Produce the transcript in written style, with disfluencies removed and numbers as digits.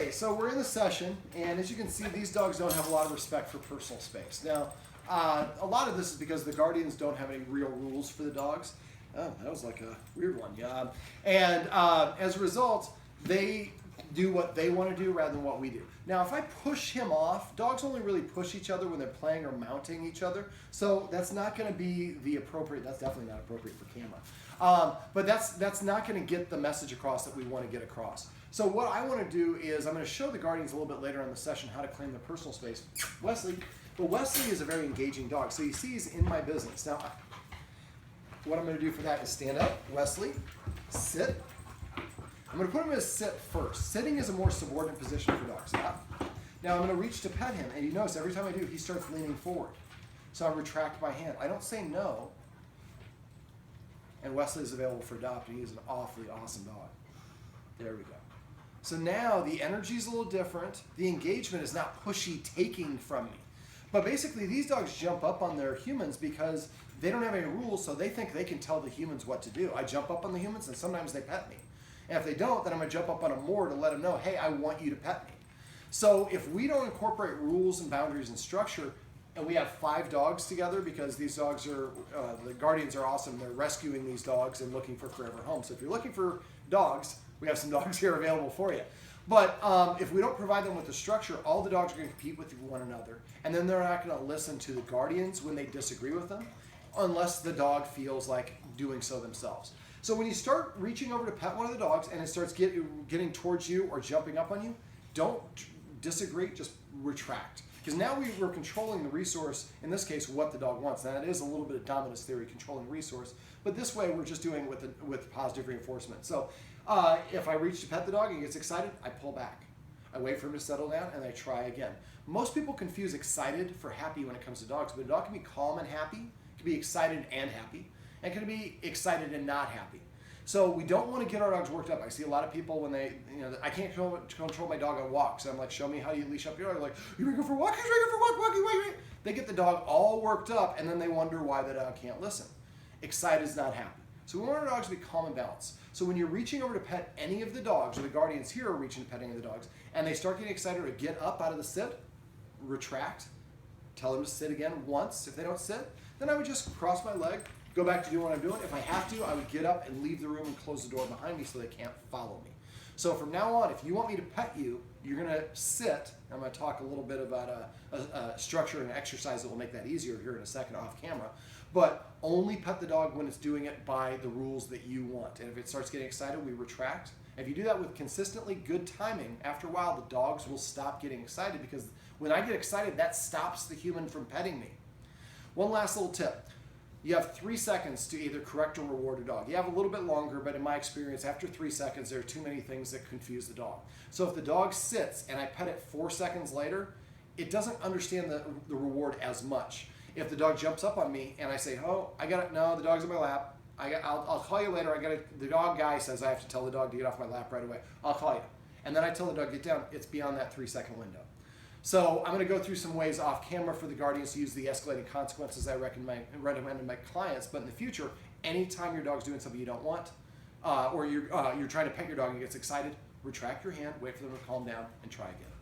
Okay, so we're in the session, and as you can see, these dogs don't have a lot of respect for personal space. Now, a lot of this is because the guardians don't have any real rules for the dogs. Oh, that was like a weird one, yeah. And as a result, they do what they want to do rather than what we do. Now, if I push him off, dogs only really push each other when they're playing or mounting each other. So that's not going to be the appropriate, that's definitely not appropriate for camera. But that's not going to get the message across that we want to get across. So what I want to do is I'm going to show the guardians a little bit later in the session how to claim their personal space. Wesley. But Wesley is a very engaging dog. So you see he's in my business. Now, what I'm going to do for that is stand up. Wesley, sit. I'm going to put him in a sit first. Sitting is a more subordinate position for dogs. Now I'm going to reach to pet him, and you notice every time I do, he starts leaning forward. So I retract my hand. I don't say no. And Wesley is available for adoption. He is an awfully awesome dog. There we go. So now the energy is a little different. The engagement is not pushy taking from me. But basically these dogs jump up on their humans because they don't have any rules, so they think they can tell the humans what to do. I jump up on the humans and sometimes they pet me. And if they don't, then I'm going to jump up on them more to let them know, hey, I want you to pet me. So if we don't incorporate rules and boundaries and structure, and we have 5 dogs together because these dogs are, the guardians are awesome. They're rescuing these dogs and looking for forever homes. So if you're looking for dogs, we have some dogs here available for you. But if we don't provide them with the structure, all the dogs are going to compete with one another. And then they're not going to listen to the guardians when they disagree with them, unless the dog feels like doing so themselves. So when you start reaching over to pet one of the dogs and it starts getting towards you or jumping up on you, don't disagree, just retract. Because now we're controlling the resource, in this case, what the dog wants. Now, that is a little bit of dominance theory, controlling the resource. But this way, we're just doing it with positive reinforcement. So if I reach to pet the dog and he gets excited, I pull back. I wait for him to settle down, and I try again. Most people confuse excited for happy when it comes to dogs, but a dog can be calm and happy, can be excited and happy, and can be excited and not happy. So we don't want to get our dogs worked up. I see a lot of people when they, I can't control my dog on walks. I'm like, show me how you leash up your dog. Like, you ready to go for a walk? He's ready to go for a walk. Wait. They get the dog all worked up, and then they wonder why the dog can't listen. Excited is not happy. So we want our dogs to be calm and balanced. So when you're reaching over to pet any of the dogs, or the guardians here are reaching to pet any of the dogs, and they start getting excited to get up out of the sit, retract, tell them to sit again once. If they don't sit, then I would just cross my leg, go back to doing what I'm doing. If I have to, I would get up and leave the room and close the door behind me so they can't follow me. So from now on, if you want me to pet you, you're going to sit. I'm going to talk a little bit about a structure and exercise that will make that easier here in a second off camera. But only pet the dog when it's doing it by the rules that you want. And if it starts getting excited, we retract. If you do that with consistently good timing, after a while, the dogs will stop getting excited, because when I get excited, that stops the human from petting me. One last little tip. You have 3 seconds to either correct or reward a dog. You have a little bit longer, but in my experience, after 3 seconds, there are too many things that confuse the dog. So if the dog sits and I pet it 4 seconds later, it doesn't understand the reward as much. If the dog jumps up on me and I say, oh, I got it, no, the dog's in my lap. I'll call you later. The dog guy says I have to tell the dog to get off my lap right away. I'll call you. And then I tell the dog, get down. It's beyond that 3-second window. So I'm going to go through some ways off camera for the guardians to use the escalating consequences I recommend to my clients. But in the future, anytime your dog's doing something you don't want, or you're trying to pet your dog and it gets excited, retract your hand, wait for them to calm down, and try again.